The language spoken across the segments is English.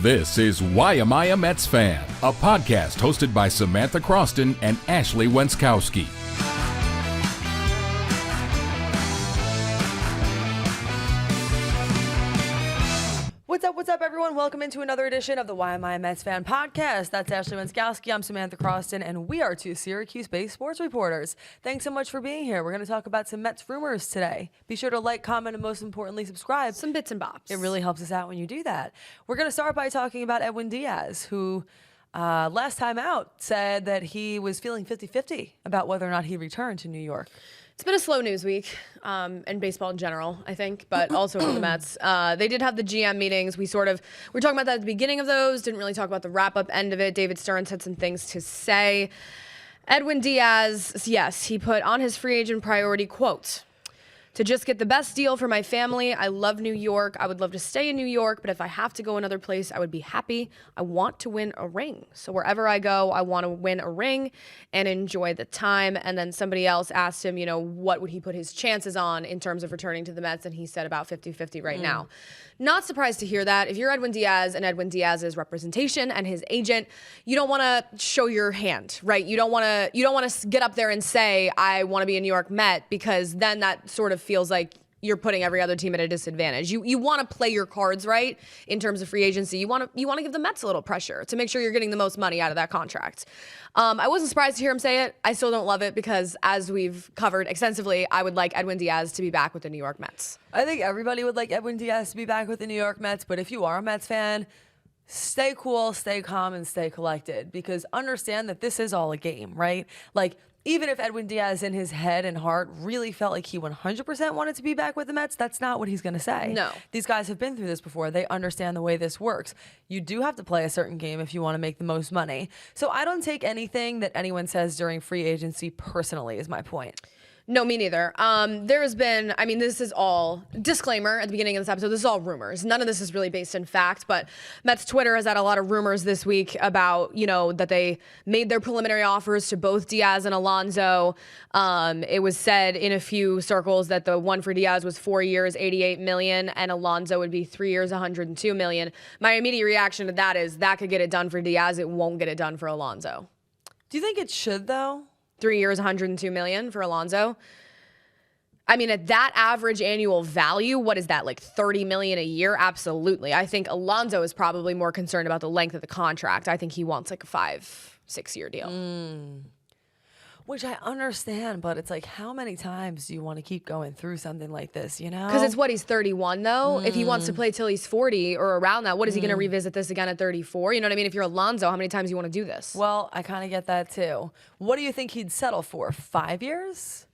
This is Why Am I a Mets Fan? A podcast hosted by Samantha Croston and Ashley Wenskoski. What's up, everyone? Welcome into another edition of the Why Am I a Mets Fan podcast. That's Ashley Wenskoski. I'm Samantha Croston, and we are two Syracuse-based sports reporters. Thanks so much for being here. We're going to talk about some Mets rumors today. Be sure to like, comment, and most importantly, subscribe. Some bits and bops. It really helps us out when you do that. We're going to start by talking about Edwin Diaz, who last time out said that he was feeling 50-50 about whether or not he returned to New York. It's been a slow news week in baseball in general, I think, but also for the Mets. They did have the GM meetings. We were talking about that at the beginning of those, didn't really talk about the wrap-up end of it. David Stearns had some things to say. Edwin Diaz, yes, he put on his free agent priority, quote, "To just get the best deal for my family. I love New York. I would love to stay in New York, but if I have to go another place, I would be happy. I want to win a ring. So wherever I go, I want to win a ring and enjoy the time." And then somebody else asked him, what would he put his chances on in terms of returning to the Mets? And he said about 50-50 right now. Not surprised to hear that. If you're Edwin Diaz and Edwin Diaz's representation and his agent, you don't want to show your hand, right? You don't want to get up there and say, "I want to be a New York Met," because then that sort of feels like you're putting every other team at a disadvantage. You want to play your cards right in terms of free agency. You want to give the Mets a little pressure to make sure you're getting the most money out of that contract. I wasn't surprised to hear him say it. I still don't love it because, as we've covered extensively, I would like Edwin Diaz to be back with the New York Mets. I think everybody would like Edwin Diaz to be back with the New York Mets, but if you are a Mets fan, stay cool, stay calm, and stay collected, because understand that this is all a game, right? Like, even if Edwin Diaz in his head and heart really felt like he 100% wanted to be back with the Mets, that's not what he's going to say. No. These guys have been through this before. They understand the way this works. You do have to play a certain game if you want to make the most money. So I don't take anything that anyone says during free agency personally, is my point. No, me neither. There has been, this is all, disclaimer at the beginning of this episode, this is all rumors. None of this is really based in fact, but Mets Twitter has had a lot of rumors this week about, that they made their preliminary offers to both Diaz and Alonso. It was said in a few circles that the one for Diaz was 4 years, $88 million, and Alonso would be 3 years, $102 million. My immediate reaction to that is that could get it done for Diaz. It won't get it done for Alonso. Do you think it should, though? 3 years, $102 million for Alonso. At that average annual value, what is that, like $30 million a year? Absolutely. I think Alonso is probably more concerned about the length of the contract. I think he wants like a 5-6 year deal. Which I understand, but it's like, how many times do you want to keep going through something like this, Because it's what, he's 31 though? If he wants to play till he's 40 or around that, what is he going to revisit this again at 34? You know what I mean? If you're Alonso, how many times do you want to do this? Well, I kind of get that too. What do you think he'd settle for? 5 years?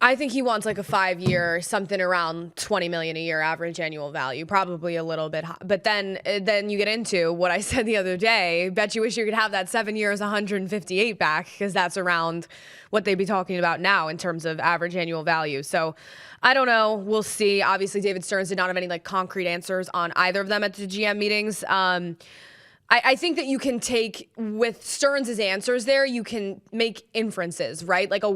I think he wants like a 5 year, something around $20 million a year average annual value, probably a little bit high. But then you get into what I said the other day. Bet you wish you could have that 7 years, 158 back, because that's around what they'd be talking about now in terms of average annual value. So I don't know. We'll see. Obviously, David Stearns did not have any concrete answers on either of them at the GM meetings. I think that you can take, with Stearns' answers there, you can make inferences, right? Like the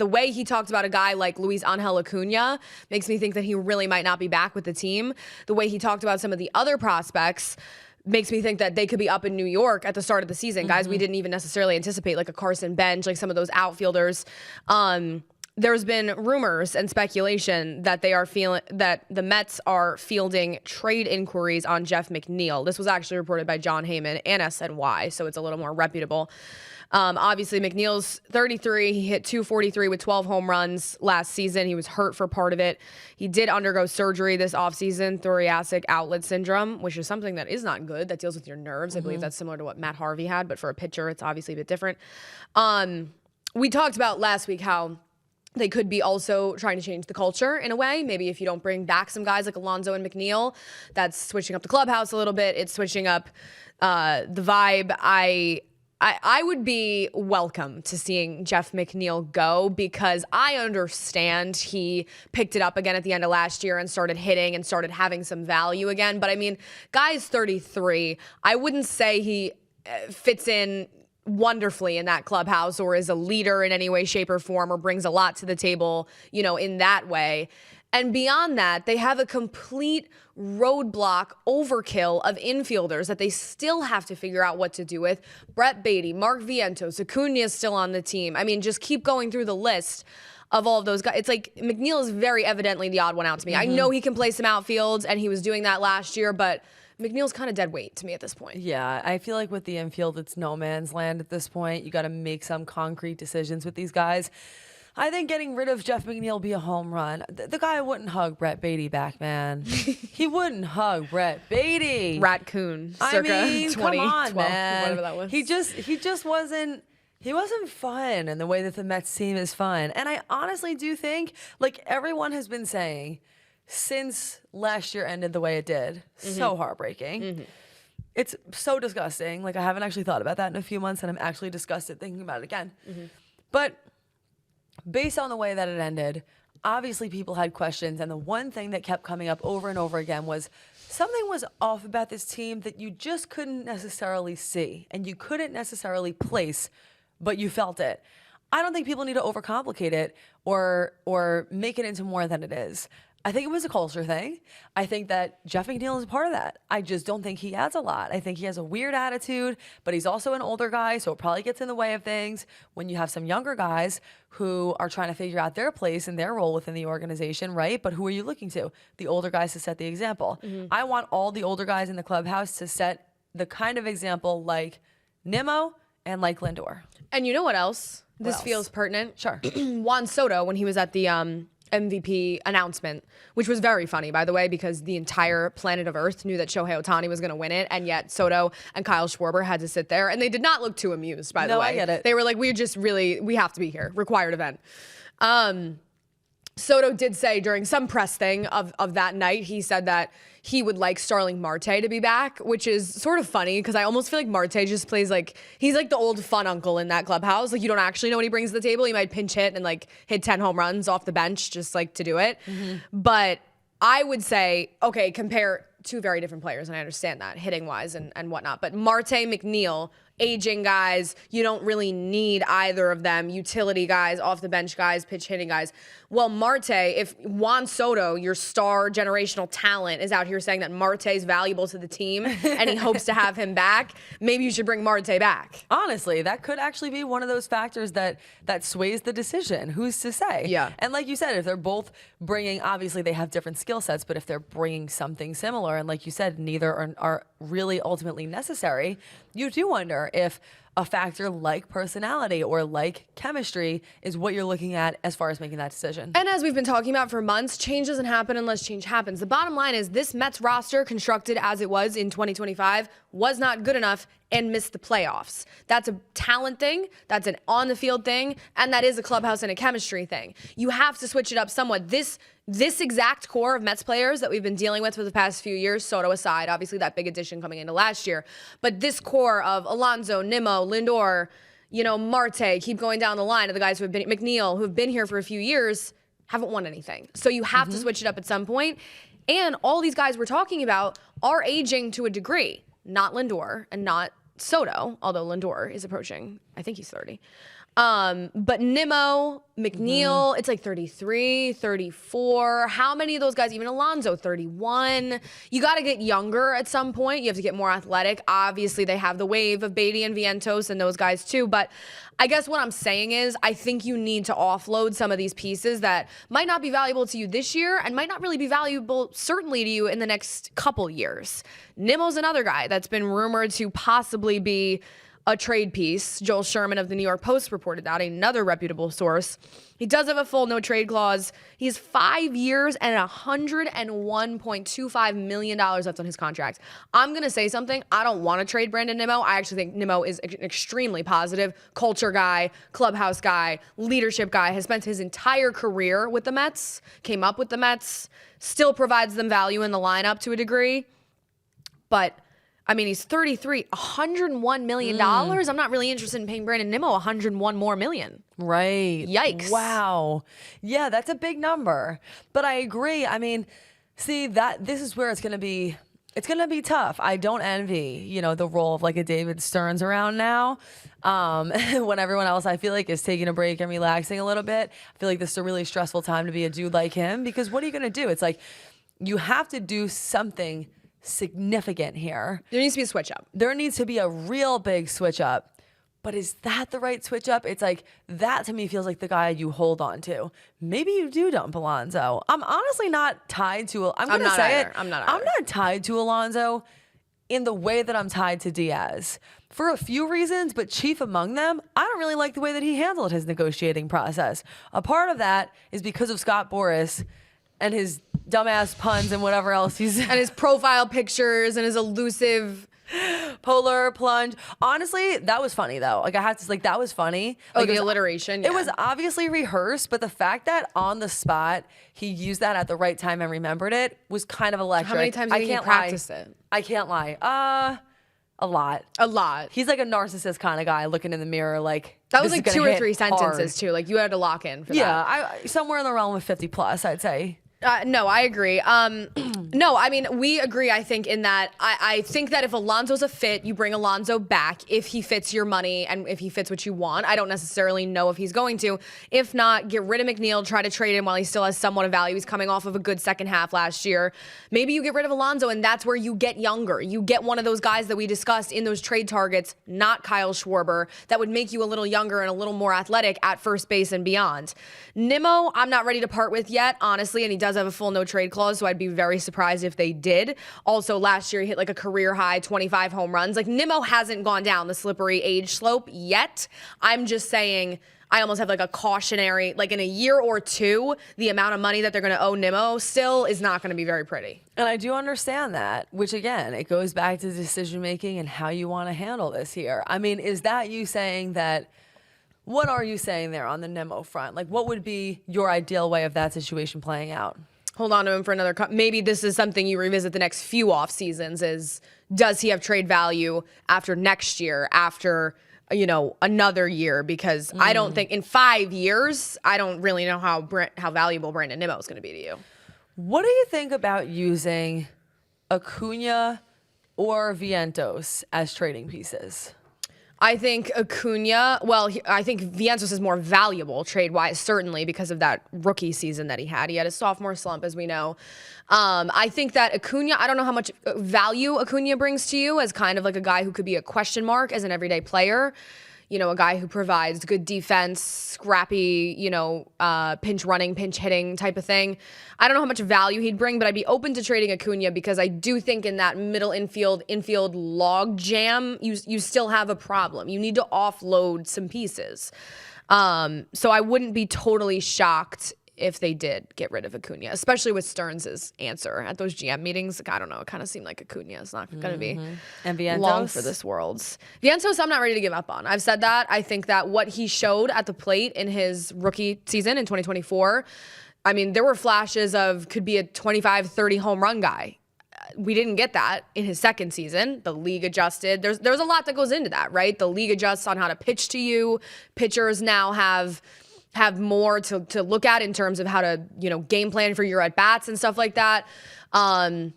way he talked about a guy like LuisAngel Acuna makes me think that he really might not be back with the team. The way he talked about some of the other prospects makes me think that they could be up in New York at the start of the season. Guys we didn't even necessarily anticipate, like a Carson Bench, like some of those outfielders. There's been rumors and speculation that that the Mets are fielding trade inquiries on Jeff McNeil. This was actually reported by John Heyman and SNY, so it's a little more reputable. Obviously, McNeil's 33. He hit .243 with 12 home runs last season. He was hurt for part of it. He did undergo surgery this offseason, thoracic outlet syndrome, which is something that is not good. That deals with your nerves. I believe that's similar to what Matt Harvey had, but for a pitcher, it's obviously a bit different. We talked about last week how they could be also trying to change the culture in a way. Maybe if you don't bring back some guys like Alonso and McNeil, that's switching up the clubhouse a little bit. It's switching up the vibe. I would be welcome to seeing Jeff McNeil go, because I understand he picked it up again at the end of last year and started hitting and started having some value again. But guy's 33. I wouldn't say he fits in wonderfully in that clubhouse or is a leader in any way, shape, or form, or brings a lot to the table, in that way. And beyond that, they have a complete roadblock overkill of infielders that they still have to figure out what to do with. Brett Beatty, Mark Vientos, Acuna is still on the team. I mean, just keep going through the list of all of those guys. It's like McNeil is very evidently the odd one out to me. I know he can play some outfields, and he was doing that last year, but McNeil's kind of dead weight to me at this point. Yeah, I feel like with the infield, it's no man's land at this point. You got to make some concrete decisions with these guys. I think getting rid of Jeff McNeil would be a home run. The guy wouldn't hug Brett Beatty back, man. He wouldn't hug Brett Beatty. Raccoon, circa I mean, 2012, come on, man. whatever that was. He just wasn't. He wasn't fun in the way that the Mets team is fun. And I honestly do think, like everyone has been saying, since last year ended the way it did, so heartbreaking. It's so disgusting. Like I haven't actually thought about that in a few months, and I'm actually disgusted thinking about it again. But based on the way that it ended, obviously people had questions, and the one thing that kept coming up over and over again was something was off about this team that you just couldn't necessarily see and you couldn't necessarily place, but you felt it. I don't think people need to overcomplicate it or make it into more than it is. I think it was a culture thing. I think that Jeff McNeil is a part of that. I just don't think he adds a lot. I think he has a weird attitude, but he's also an older guy, so it probably gets in the way of things. When you have some younger guys who are trying to figure out their place and their role within the organization, right? But who are you looking to? The older guys to set the example. I want all the older guys in the clubhouse to set the kind of example like Nimmo and like Lindor. And you know what else? This else? feels pertinent. Sure. Juan Soto, when he was at the MVP announcement, which was very funny, by the way, because the entire planet of Earth knew that Shohei Ohtani was going to win it, and yet Soto and Kyle Schwarber had to sit there, and they did not look too amused, by the way. I get it. They were like, we have to be here. Required event. Soto did say during some press thing of that night, he said that he would like Starling Marte to be back, which is sort of funny because I almost feel like Marte just plays like, he's like the old fun uncle in that clubhouse. Like you don't actually know what he brings to the table. He might pinch hit and like hit 10 home runs off the bench just like to do it. But I would say, okay, compare two very different players, and I understand that hitting wise and whatnot. But Marte, McNeil, aging guys, you don't really need either of them. Utility guys, off the bench guys, pitch hitting guys. Well, Marte, if Juan Soto, your star generational talent, is out here saying that Marte is valuable to the team and he hopes to have him back, maybe you should bring Marte back. Honestly, that could actually be one of those factors that sways the decision. Who's to say? Yeah. And like you said, if they're both bringing, obviously they have different skill sets, but if they're bringing something similar, and like you said, neither are really ultimately necessary, you do wonder if a factor like personality or like chemistry is what you're looking at as far as making that decision. And as we've been talking about for months, change doesn't happen unless change happens. The bottom line is this Mets roster, constructed as it was in 2025, was not good enough and missed the playoffs. That's a talent thing, that's an on-the-field thing, and that is a clubhouse and a chemistry thing. You have to switch it up somewhat. This exact core of Mets players that we've been dealing with for the past few years, Soto aside, obviously that big addition coming into last year, but this core of Alonso, Nimmo, Lindor, Marte, keep going down the line of the guys who have been, McNeil, who have been here for a few years, haven't won anything. So you have to switch it up at some point. And all these guys we're talking about are aging to a degree. Not Lindor and not Soto, although Lindor is approaching, I think he's 30. But Nimmo, McNeil, it's like 33, 34. How many of those guys, even Alonso, 31? You got to get younger at some point. You have to get more athletic. Obviously, they have the wave of Beatty and Vientos and those guys too. But I guess what I'm saying is I think you need to offload some of these pieces that might not be valuable to you this year and might not really be valuable, certainly, to you in the next couple years. Nimmo's another guy that's been rumored to possibly be a trade piece. Joel Sherman of the New York Post reported that, another reputable source. He does have a full no trade clause. He's 5 years and $101.25 million left on his contract. I'm going to say something. I don't want to trade Brandon NIMMO. I actually think NIMMO is an extremely positive culture guy, clubhouse guy, leadership guy, has spent his entire career with the Mets, came up with the Mets, still provides them value in the lineup to a degree. But I mean, he's 33, $101 million. I'm not really interested in paying Brandon NIMMO $101 more million. Right. Yikes. Wow. Yeah, that's a big number. But I agree. I mean, see, this is where it's going to be It's going to be tough. I don't envy, the role of like a David Stearns around now. When everyone else I feel like is taking a break and relaxing a little bit. I feel like this is a really stressful time to be a dude like him, because what are you going to do? It's like you have to do something significant here. There needs to be a switch up. There needs to be a real big switch up. But is that the right switch up? It's like, that to me feels like the guy you hold on to. Maybe you do dump Alonso. I'm honestly not tied to, I'm not tied to Alonso in the way that I'm tied to Diaz. For a few reasons, but chief among them, I don't really like the way that he handled his negotiating process. A part of that is because of Scott Boras and his dumbass puns and whatever else he's... And his profile pictures and his elusive... polar plunge. Honestly, that was funny though. Like I have to like that was funny. Like, the alliteration. Yeah. It was obviously rehearsed, but the fact that on the spot he used that at the right time and remembered it was kind of electric. How many times did he practice it? I can't lie. A lot. A lot. He's like a narcissist kind of guy looking in the mirror like that was like 2 or 3 sentences hard. too. Like you had to lock in for that. Yeah, somewhere in the realm of 50 plus, I'd say. No, I agree. No, I mean, we agree, I think, in that I think that if Alonso's a fit, you bring Alonso back if he fits your money and if he fits what you want. I don't necessarily know if he's going to. If not, get rid of McNeil, try to trade him while he still has somewhat of value. He's coming off of a good second half last year. Maybe you get rid of Alonso, and that's where you get younger. You get one of those guys that we discussed in those trade targets, not Kyle Schwarber, that would make you a little younger and a little more athletic at first base and beyond. Nimmo, I'm not ready to part with yet, honestly, and he does have a full no trade clause, so I'd be very surprised if they did. Also, last year he hit like a career high 25 home runs. Like Nimmo hasn't gone down the slippery age slope yet. I'm just saying I almost have like a cautionary, like in a year or two, the amount of money that they're going to owe Nimmo still is not going to be very pretty. And I do understand that, which again, it goes back to decision making and how you want to handle this here. I mean, is that you saying that? What are you saying there on the Nimmo front? Like, what would be your ideal way of that situation playing out? Hold on to him for another maybe this is something you revisit the next few off seasons is does he have trade value after next year, after another year, because I don't think in 5 years I don't really know how valuable Brandon NIMMO is going to be to you. What do you think about using Acuna or Vientos as trading pieces? I think Acuna, I think Vientos is more valuable trade-wise, certainly because of that rookie season that he had. He had a sophomore slump, as we know. I think that Acuna, I don't know how much value Acuna brings to you as kind of like a guy who could be a question mark as an everyday player. A guy who provides good defense, scrappy, pinch running, pinch hitting type of thing. I don't know how much value he'd bring, but I'd be open to trading Acuna because I do think in that middle infield log jam, you still have a problem. You need to offload some pieces. So I wouldn't be totally shocked if they did get rid of Acuna, especially with Stearns' answer at those GM meetings. I don't know. It kind of seemed like Acuna is not going to be long for this world. Vientos, I'm not ready to give up on. I've said that. I think that what he showed at the plate in his rookie season in 2024, I mean, there were flashes of could be a 25, 30 home run guy. We didn't get that in his second season. The league adjusted. There's a lot that goes into that, right? The league adjusts on how to pitch to you. Pitchers now have more to look at in terms of how to, game plan for your at-bats and stuff like that. And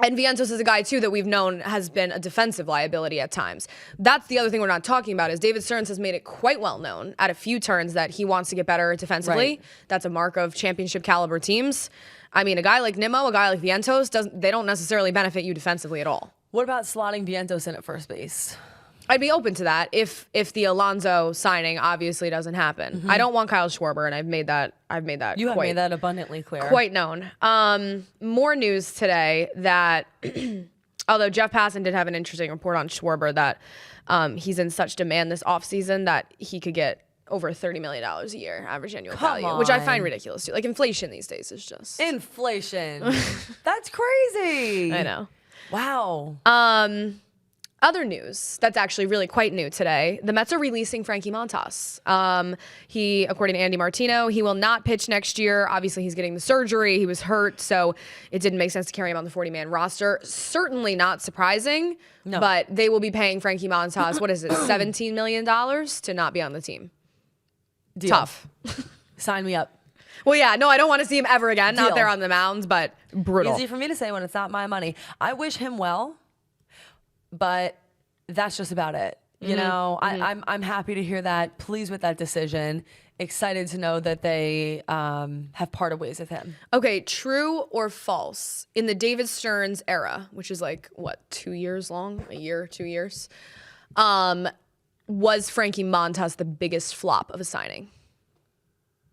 Vientos is a guy, too, that we've known has been a defensive liability at times. That's the other thing we're not talking about is David Stearns has made it quite well known at a few turns that he wants to get better defensively. Right. That's a mark of championship caliber teams. I mean, a guy like Nimmo, a guy like Vientos, they don't necessarily benefit you defensively at all. What about slotting Vientos in at first base? I'd be open to that if the Alonso signing obviously doesn't happen. I don't want Kyle Schwarber, and I've made that you have made that abundantly clear. Quite known. More news today that although Jeff Passan did have an interesting report on Schwarber that he's in such demand this offseason that he could get over $30 million a year average annual value, which I find ridiculous too. Like inflation these days is just inflation. That's crazy. I know. Wow. Other news that's actually really quite new today. The Mets are releasing Frankie Montas. He, according to Andy Martino, he will not pitch next year. Obviously, he's getting the surgery. He was hurt, so it didn't make sense to carry him on the 40-man roster. Certainly not surprising, but they will be paying Frankie Montas, what is it, $17 million to not be on the team. Deal. Tough. Sign me up. Well, yeah, no, I don't want to see him ever again out there on the mound, but brutal. Easy for me to say when it's not my money. I wish him well, but that's just about it. You know, I'm happy to hear that. Pleased with that decision. Excited to know that they have parted ways with him. Okay, true or false? In the David Stearns era, which is like, what, 2 years long? A year, 2 years? Was Frankie Montas the biggest flop of a signing?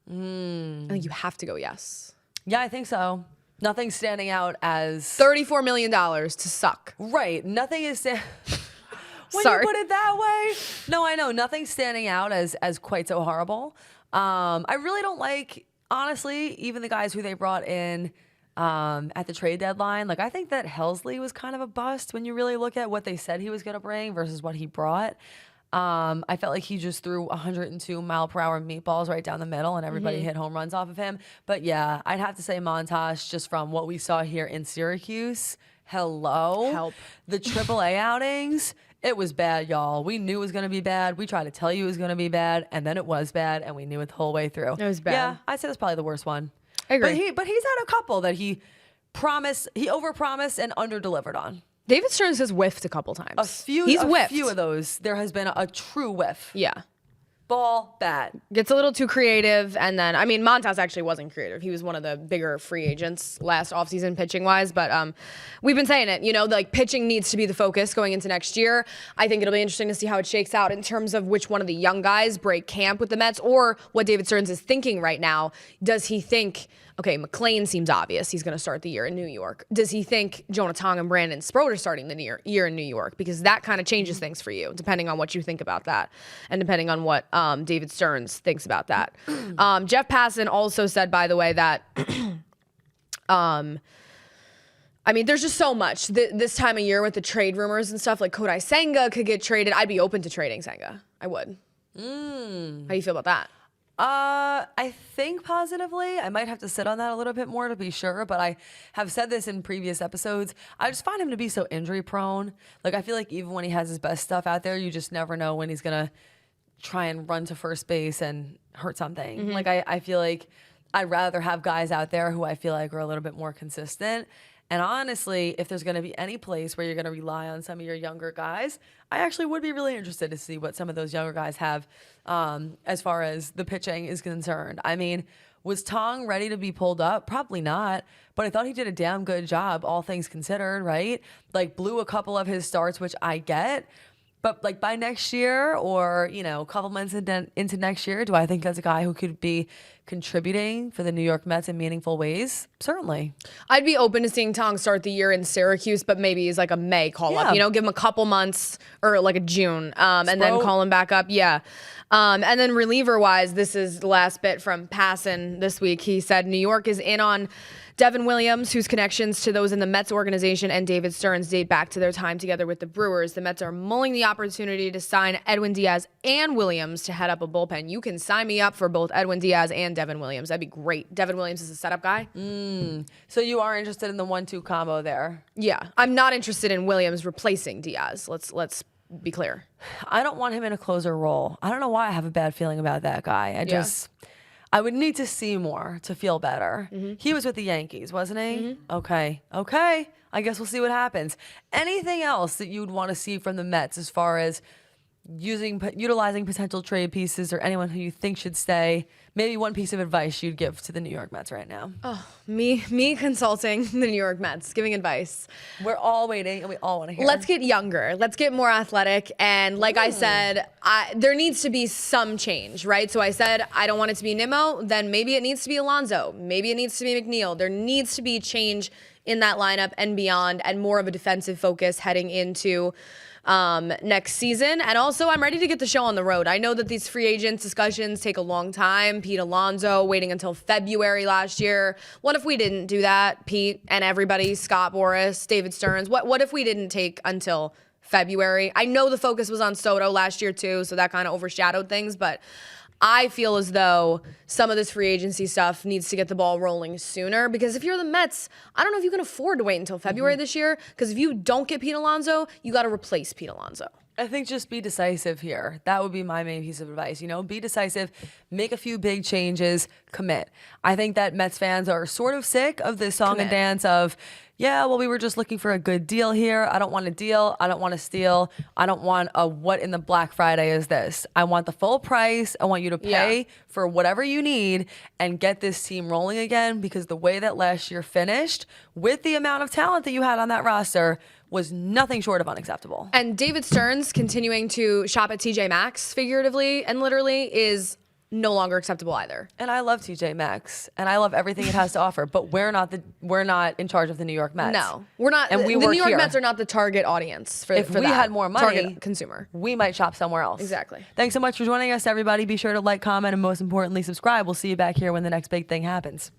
I think you have to go yes. Yeah, I think so. Nothing's standing out as... $34 million to suck. Right. Nothing is... When Sorry. you put it that way. No, I know. Nothing's standing out as quite so horrible. I really don't like, honestly, even the guys who they brought in at the trade deadline. Like, I think that Helsley was kind of a bust when you really look at what they said he was going to bring versus what he brought. I felt like he just threw 102-mile-per-hour meatballs right down the middle, and everybody hit home runs off of him. But yeah, I'd have to say Montas, just from what we saw here in Syracuse. Help. The AAA outings, it was bad, y'all. We knew it was going to be bad. We tried to tell you it was going to be bad, and then it was bad, and we knew it the whole way through. It was bad. Yeah, I'd say that's probably the worst one. I agree. But he's had a couple that he overpromised and underdelivered on. David Stearns has whiffed a couple times. He's whiffed. A few of those, there has been a true whiff. Yeah. Ball, bat. Gets a little too creative, and then, I mean, Montas actually wasn't creative. He was one of the bigger free agents last offseason pitching-wise, but we've been saying it, you know, like, pitching needs to be the focus going into next year. I think it'll be interesting to see how it shakes out in terms of which one of the young guys break camp with the Mets, or what David Stearns is thinking right now. Does he think, okay, McNeil seems obvious. He's going to start the year in New York. Does he think Jonah Tong and Brandon Sproat are starting the year in New York? Because that kind of changes things for you, depending on what you think about that, and depending on what David Stearns thinks about that. Jeff Passan also said, by the way, that I mean, there's just so much this time of year with the trade rumors and stuff. Like Kodai Senga could get traded. I'd be open to trading Senga. I would. How do you feel about that? I think positively. I might have to sit on that a little bit more to be sure, but I have said this in previous episodes. I just find him to be so injury prone. Like, I feel like even when he has his best stuff out there, you just never know when he's going to try and run to first base and hurt something. Like, I feel like I'd rather have guys out there who I feel like are a little bit more consistent. And honestly, if there's going to be any place where you're going to rely on some of your younger guys, I actually would be really interested to see what some of those younger guys have as far as the pitching is concerned. I mean, was Tong ready to be pulled up? Probably not. But I thought he did a damn good job, all things considered, right? Like, blew a couple of his starts, which I get. But, like, by next year or, you know, a couple months into next year, do I think that's a guy who could be contributing for the New York Mets in meaningful ways? Certainly. I'd be open to seeing Tong start the year in Syracuse, but maybe he's like a May call-up. You know, give him a couple months or like a June and then call him back up. Yeah. And then reliever-wise, this is the last bit from Passan this week. He said New York is in on Devin Williams, whose connections to those in the Mets organization and David Stearns date back to their time together with the Brewers. The Mets are mulling the opportunity to sign Edwin Diaz and Williams to head up a bullpen. You can sign me up for both Edwin Diaz and Devin Williams. That'd be great. Devin Williams is a setup guy. So you are interested in the 1-2 combo there? Yeah. I'm not interested in Williams replacing Diaz. Let's be clear. I don't want him in a closer role. I don't know why I have a bad feeling about that guy. I would need to see more to feel better. He was with the Yankees, wasn't he? Okay. I guess we'll see what happens. Anything else that you'd want to see from the Mets as far as utilizing potential trade pieces or anyone who you think should stay? Maybe one piece of advice you'd give to the New York Mets right now. Oh, me consulting the New York Mets, giving advice. We're all waiting and we all want to hear. Let's get younger. Let's get more athletic. And like I said, there needs to be some change, right? So I said, I don't want it to be Nimmo. Then maybe it needs to be Alonso. Maybe it needs to be McNeil. There needs to be change in that lineup and beyond, and more of a defensive focus heading into next season. And also, I'm ready to get the show on the road. I know that these free agent discussions take a long time. Pete Alonso waiting until February last year. What if we didn't do that, Pete and everybody, Scott Boras, David Stearns? What if we didn't take until February? I know the focus was on Soto last year too, so that kind of overshadowed things, but I feel as though some of this free agency stuff needs to get the ball rolling sooner, because if you're the Mets, I don't know if you can afford to wait until February this year, because if you don't get Pete Alonso, you got to replace Pete Alonso. I think just be decisive here. That would be my main piece of advice. Be decisive, make a few big changes, commit. I think that Mets fans are sort of sick of this song and dance of, yeah, well, we were just looking for a good deal here. I don't want a deal. I don't want to steal. I don't want a what in the Black Friday is this? I want the full price. I want you to pay for whatever you need and get this team rolling again, because the way that last year finished with the amount of talent that you had on that roster was nothing short of unacceptable. And David Stearns continuing to shop at TJ Maxx figuratively and literally is no longer acceptable either. And I love TJ Maxx, and I love everything it has to offer. But we're not in charge of the New York Mets. No, we're not. And the New York Mets are not the target audience for. If for we that. had more money, target consumer, we might shop somewhere else. Exactly. Thanks so much for joining us, everybody. Be sure to like, comment, and most importantly, subscribe. We'll see you back here when the next big thing happens.